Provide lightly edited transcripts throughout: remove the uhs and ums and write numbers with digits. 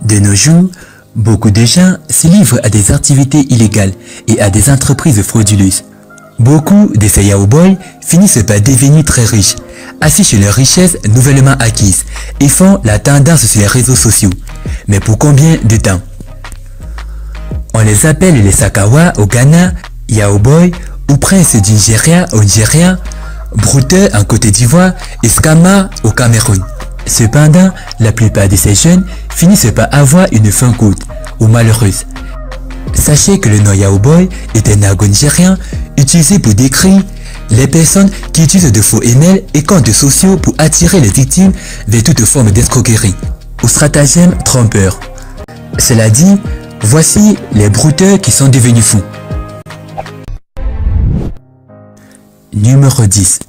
De nos jours, beaucoup de gens se livrent à des activités illégales et à des entreprises frauduleuses. Beaucoup de ces Yahoo-boys finissent par devenir très riches, affichent leurs richesses nouvellement acquises et font la tendance sur les réseaux sociaux. Mais pour combien de temps? On les appelle les Sakawa au Ghana, Yahoo-boys ou princes du Nigeria au Nigeria, brouteurs en Côte d'Ivoire et scammers au Cameroun. Cependant, la plupart de ces jeunes finissent par avoir une fin courte ou malheureuse. Sachez que le nom Yahoo-boy est un argot nigérien utilisé pour décrire les personnes qui utilisent de faux emails et comptes sociaux pour attirer les victimes vers toute forme d'escroquerie ou stratagème trompeur. Cela dit, voici les brouteurs qui sont devenus fous. Numéro 10.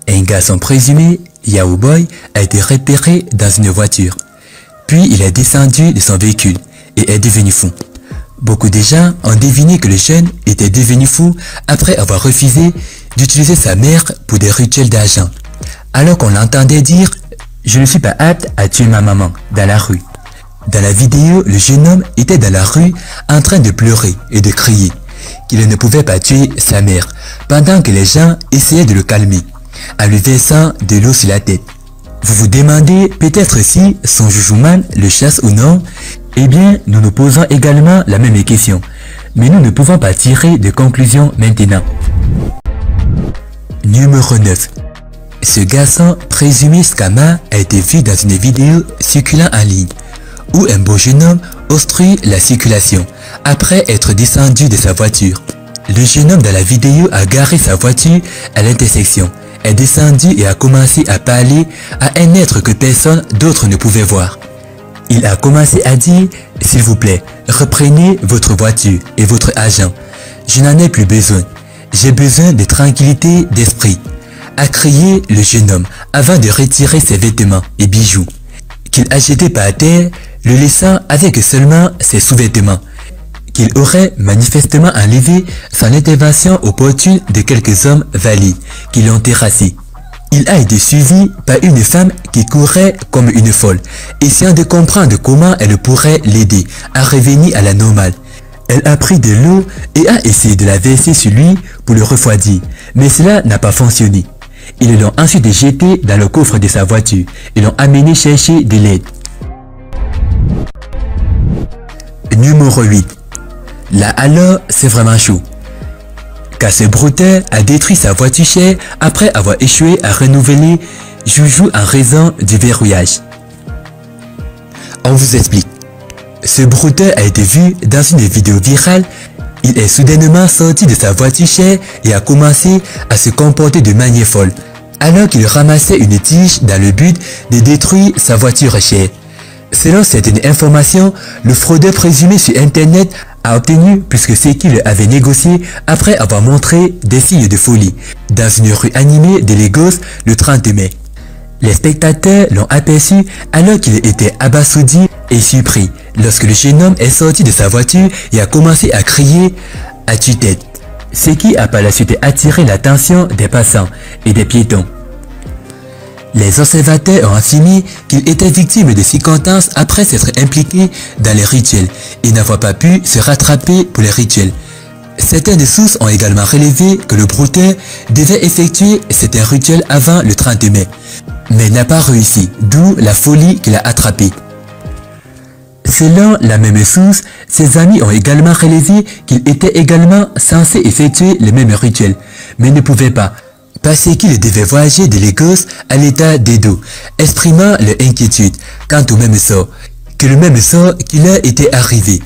Un garçon présumé, Yahoo-boy, a été repéré dans une voiture. Puis il est descendu de son véhicule et est devenu fou. Beaucoup de gens ont deviné que le jeune était devenu fou après avoir refusé d'utiliser sa mère pour des rituels d'argent, alors qu'on l'entendait dire « Je ne suis pas apte à tuer ma maman » dans la rue. Dans la vidéo, le jeune homme était dans la rue en train de pleurer et de crier qu'il ne pouvait pas tuer sa mère, pendant que les gens essayaient de le calmer, en lui versant de l'eau sur la tête. Vous vous demandez peut-être si son joujouman le chasse ou non? Eh bien, nous nous posons également la même question, mais nous ne pouvons pas tirer de conclusion maintenant. Numéro 9. Ce garçon présumé scammer a été vu dans une vidéo circulant en ligne, où un beau jeune homme obstrue la circulation après être descendu de sa voiture. Le jeune homme dans la vidéo a garé sa voiture à l'intersection, est descendu et a commencé à parler à un être que personne d'autre ne pouvait voir. Il a commencé à dire « S'il vous plaît, reprenez votre voiture et votre argent. Je n'en ai plus besoin. J'ai besoin de tranquillité d'esprit », a crié le jeune homme avant de retirer ses vêtements et bijoux, qu'il a jetés par terre, le laissant avec seulement ses sous-vêtements, qu'il aurait manifestement enlevé sans l'intervention opportune de quelques hommes valides qui l'ont terrassé. Il a été suivi par une femme qui courait comme une folle, essayant de comprendre comment elle pourrait l'aider à revenir à la normale. Elle a pris de l'eau et a essayé de la verser sur lui pour le refroidir, mais cela n'a pas fonctionné. Ils l'ont ensuite jeté dans le coffre de sa voiture et l'ont amené chercher de l'aide. Numéro 8. Là alors, c'est vraiment chaud, car ce brouteur a détruit sa voiture chère après avoir échoué à renouveler joujou en raison du verrouillage. On vous explique. Ce brouteur a été vu dans une vidéo virale. Il est soudainement sorti de sa voiture chère et a commencé à se comporter de manière folle, alors qu'il ramassait une tige dans le but de détruire sa voiture chère. Selon certaines informations, le fraudeur présumé sur internet a obtenu plus que ce qu'il avait négocié après avoir montré des signes de folie dans une rue animée de Lagos le 30 mai. Les spectateurs l'ont aperçu alors qu'il était abasourdi et surpris lorsque le jeune homme est sorti de sa voiture et a commencé à crier à tue-tête, ce qui a par la suite attiré l'attention des passants et des piétons. Les observateurs ont affirmé qu'il était victime de circonstances après s'être impliqué dans les rituels et n'avoir pas pu se rattraper pour les rituels. Certaines sources ont également relevé que le brouteur devait effectuer certains rituels avant le 30 mai, mais n'a pas réussi, d'où la folie qu'il a attrapée. Selon la même source, ses amis ont également relevé qu'il était également censé effectuer le même rituel, mais ne pouvait pas, parce qu'il devait voyager de Lagos à l'état d'Edo, exprimant leur inquiétude quant au même sort, que le même sort qui leur était arrivé.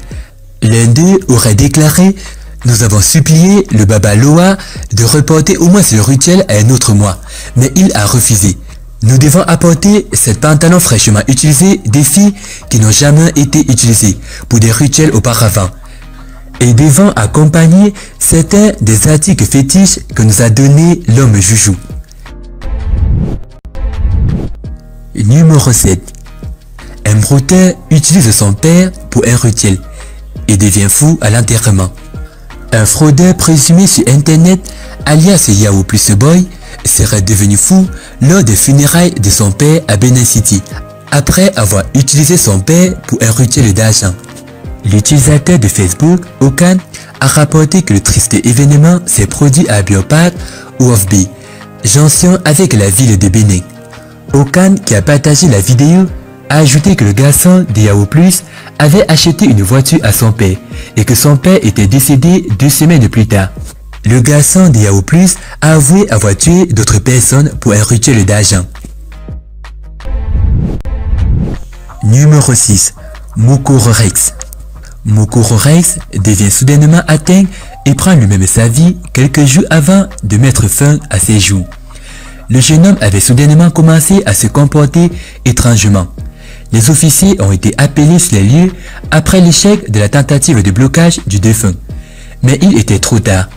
L'un d'eux aurait déclaré « Nous avons supplié le Baba Loa de reporter au moins ce rituel à un autre mois, mais il a refusé. Nous devons apporter cette pantalon fraîchement utilisé des filles qui n'ont jamais été utilisées pour des rituels auparavant. Et devant accompagner certains des articles fétiches que nous a donné l'homme joujou. » Numéro 7. Un brouteur utilise son père pour un rituel et devient fou à l'enterrement. Un fraudeur présumé sur internet, alias Yahoo Plus Boy, serait devenu fou lors des funérailles de son père à Benin City, après avoir utilisé son père pour un rituel d'argent. L'utilisateur de Facebook, Okan, a rapporté que le triste événement s'est produit à Biopark ou Ofbi, jonction avec la ville de Bénin. Okan, qui a partagé la vidéo, a ajouté que le garçon de Yahoo Plus avait acheté une voiture à son père et que son père était décédé 2 semaines plus tard. Le garçon de Yahoo Plus a avoué avoir tué d'autres personnes pour un rituel d'argent. Numéro 6. Mukuru Rex. Mukuru Rex devient soudainement atteint et prend lui-même sa vie quelques jours avant de mettre fin à ses jours. Le jeune homme avait soudainement commencé à se comporter étrangement. Les officiers ont été appelés sur les lieux après l'échec de la tentative de blocage du défunt. Mais il était trop tard.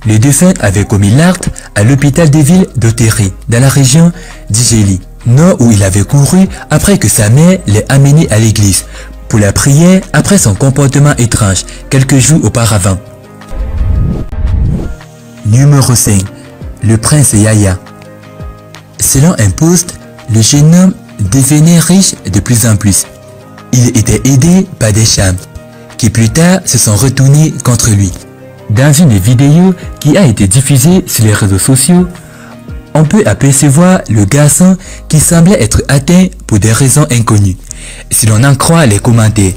Le défunt avait commis l'acte à l'hôpital de ville d'Oteré, dans la région d'Igéli, nord où il avait couru après que sa mère l'ait amené à l'église pour la prière après son comportement étrange quelques jours auparavant. Numéro 5. Le prince Yaya. Selon un post, le jeune homme devenait riche de plus en plus. Il était aidé par des chams, qui plus tard se sont retournés contre lui. Dans une vidéo qui a été diffusée sur les réseaux sociaux, on peut apercevoir le garçon qui semblait être atteint pour des raisons inconnues. Si l'on en croit les commentaires,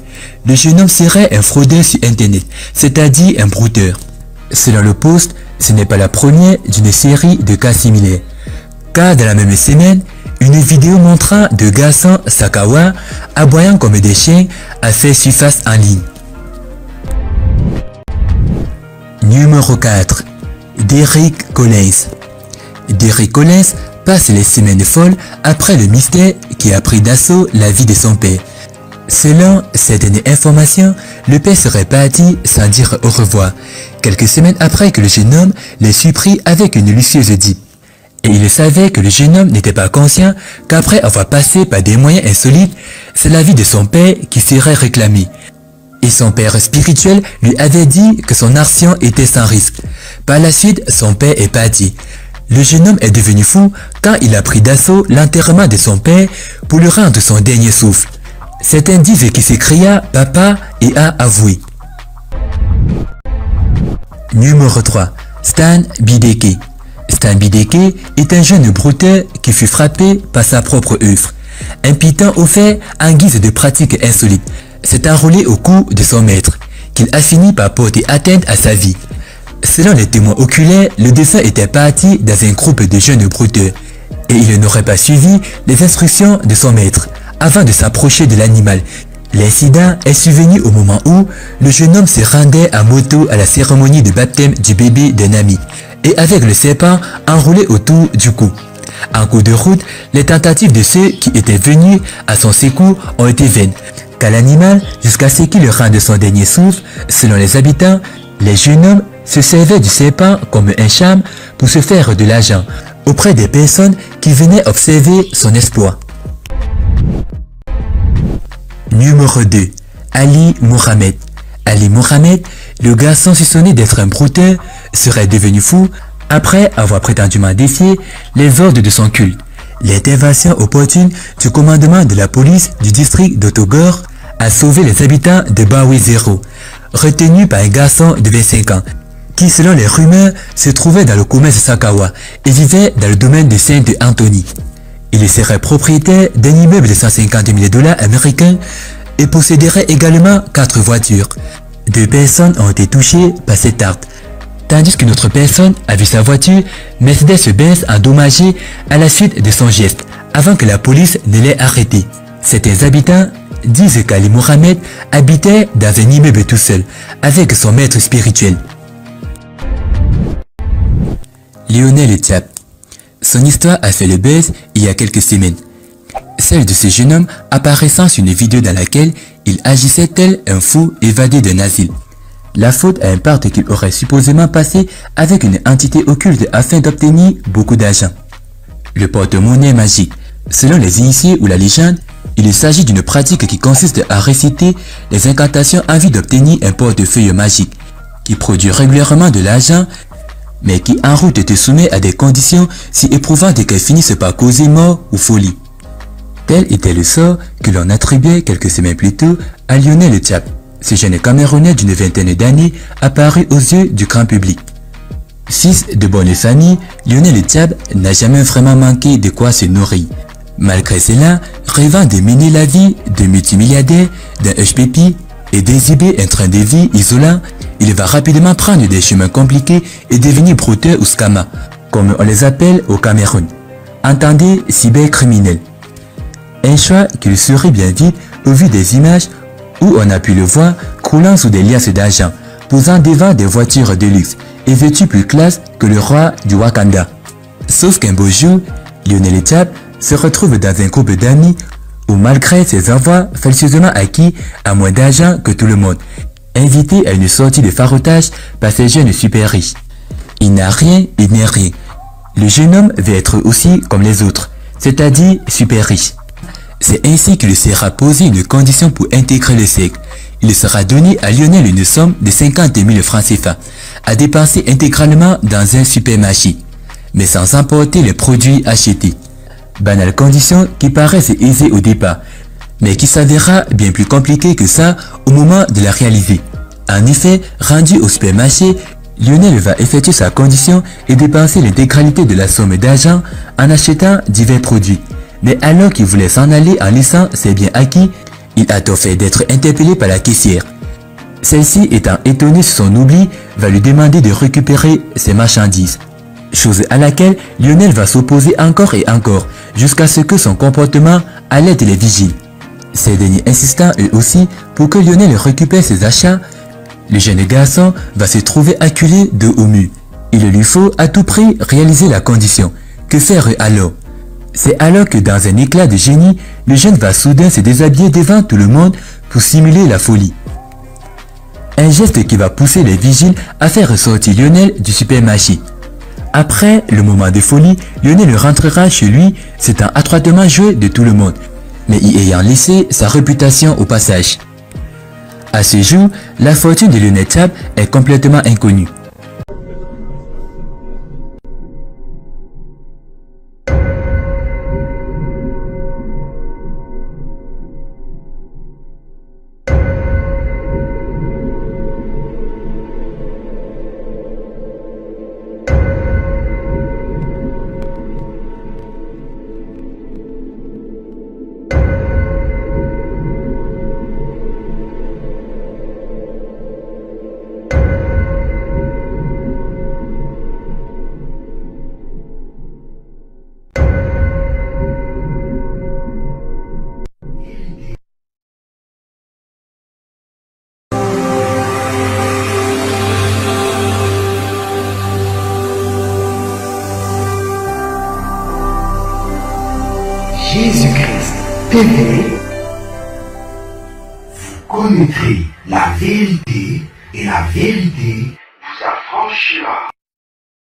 le jeune homme serait un fraudeur sur internet, c'est-à-dire un brouteur. Selon le post, ce n'est pas la première d'une série de cas similaires. Car dans la même semaine, une vidéo montrant deux garçons Sakawa aboyant comme des chiens a fait surface en ligne. Numéro 4. Derrick Collins. Derrick Collins passe les semaines folles après le mystère qui a pris d'assaut la vie de son père. Selon certaines informations, le père serait parti sans dire au revoir, quelques semaines après que le jeune homme l'ait surpris avec une lucieuse dip. Et il savait que le jeune homme n'était pas conscient qu'après avoir passé par des moyens insolites, c'est la vie de son père qui serait réclamée. Et son père spirituel lui avait dit que son action était sans risque. Par la suite, son père est parti. Le jeune homme est devenu fou quand il a pris d'assaut l'enterrement de son père pour lui rendre son dernier souffle. Certains disent qu'il s'écria « Papa » et a avoué. Numéro 3. Stan Bideke. Stan Bideke est un jeune brouteur qui fut frappé par sa propre œuvre. Imputant au fait en guise de pratique insolite, s'est enroulé au cou de son maître, qu'il a fini par porter atteinte à sa vie. Selon les témoins oculaires, le défunt était parti dans un groupe de jeunes brouteurs et il n'aurait pas suivi les instructions de son maître avant de s'approcher de l'animal. L'incident est survenu au moment où le jeune homme se rendait à moto à la cérémonie de baptême du bébé d'un ami et avec le serpent enroulé autour du cou. En cours de route, les tentatives de ceux qui étaient venus à son secours ont été vaines, car l'animal, jusqu'à ce qu'il rende son dernier souffle, selon les habitants, les jeunes hommes se servaient du serpent comme un charme pour se faire de l'argent auprès des personnes qui venaient observer son exploit. Numéro 2. Ali Mohamed. Ali Mohamed, le garçon soupçonné d'être un brouteur, serait devenu fou après avoir prétendument défié les ordres de son culte. L'intervention opportune du commandement de la police du district d'Otogor a sauvé les habitants de Bawe 0, retenus par un garçon de 25 ans, qui selon les rumeurs se trouvait dans le commerce Sakawa et vivait dans le domaine de Saint-Anthony. Il serait propriétaire d'un immeuble de 150 000 $ américains et posséderait également 4 voitures. 2 personnes ont été touchées par cet acte, tandis qu'une autre personne a vu sa voiture Mercedes-Benz endommagée à la suite de son geste, avant que la police ne l'ait arrêté. Certains habitants disent qu'Ali Mohamed habitait dans un immeuble tout seul, avec son maître spirituel. Lionel Diap. Son histoire a fait le buzz il y a quelques semaines. Celle de ce jeune homme apparaissant sur une vidéo dans laquelle il agissait tel un fou évadé d'un asile. La faute à un pacte qu'il aurait supposément passé avec une entité occulte afin d'obtenir beaucoup d'argent. Le porte-monnaie magique. Selon les initiés ou la légende, il s'agit d'une pratique qui consiste à réciter les incantations en vue d'obtenir un portefeuille magique, qui produit régulièrement de l'argent, mais qui en route te soumet à des conditions si éprouvantes qu'elles finissent par causer mort ou folie. Tel était le sort que l'on attribuait quelques semaines plus tôt à Lionel Thiam, ce jeune Camerounais d'une vingtaine d'années apparu aux yeux du grand public. Fils de bonne famille, Lionel Thiam n'a jamais vraiment manqué de quoi se nourrir. Malgré cela, rêvant de mener la vie de multimilliardaire, d'un HPP et d'exhiber un train de vie isolant, il va rapidement prendre des chemins compliqués et devenir brouteur ou scammer, comme on les appelle au Cameroun. Entendez cybercriminel. Un choix qu'il serait bien vite au vu des images où on a pu le voir croulant sous des liasses d'argent, posant devant des voitures de luxe et vêtu plus classe que le roi du Wakanda. Sauf qu'un beau jour, Lionel Thiam se retrouve dans un groupe d'amis où, malgré ses envois falsieusement acquis à moins d'argent que tout le monde, invité à une sortie de farotage par ces jeunes super riches. Il n'a rien, il n'est rien. Le jeune homme veut être aussi comme les autres, c'est-à-dire super riche. C'est ainsi qu'il sera posé une condition pour intégrer le cercle. Il sera donné à Lionel une somme de 50 000 francs CFA à dépenser intégralement dans un supermarché, mais sans emporter les produits achetés. Banale condition qui paraissent aisée au départ, mais qui s'avérera bien plus compliquée que ça au moment de la réaliser. En effet, rendu au supermarché, Lionel va effectuer sa condition et dépenser l'intégralité de la somme d'argent en achetant divers produits. Mais alors qu'il voulait s'en aller en laissant ses biens acquis, il a tôt fait d'être interpellé par la caissière. Celle-ci, étant étonnée sur son oubli, va lui demander de récupérer ses marchandises. Chose à laquelle Lionel va s'opposer encore et encore, jusqu'à ce que son comportement alerte les vigiles. Ces derniers insistant eux aussi pour que Lionel récupère ses achats, le jeune garçon va se trouver acculé de haut mur. Il lui faut à tout prix réaliser la condition. Que faire alors? C'est alors que dans un éclat de génie, le jeune va soudain se déshabiller devant tout le monde pour simuler la folie. Un geste qui va pousser les vigiles à faire ressortir Lionel du supermarché. Après le moment de folie, Lionel rentrera chez lui, s'étant adroitement joué de tout le monde, mais y ayant laissé sa réputation au passage. À ce jour, la fortune de Lionel Thiam est complètement inconnue. Jésus-Christ TV, vous connaîtrez la vérité et la vérité vous affranchira.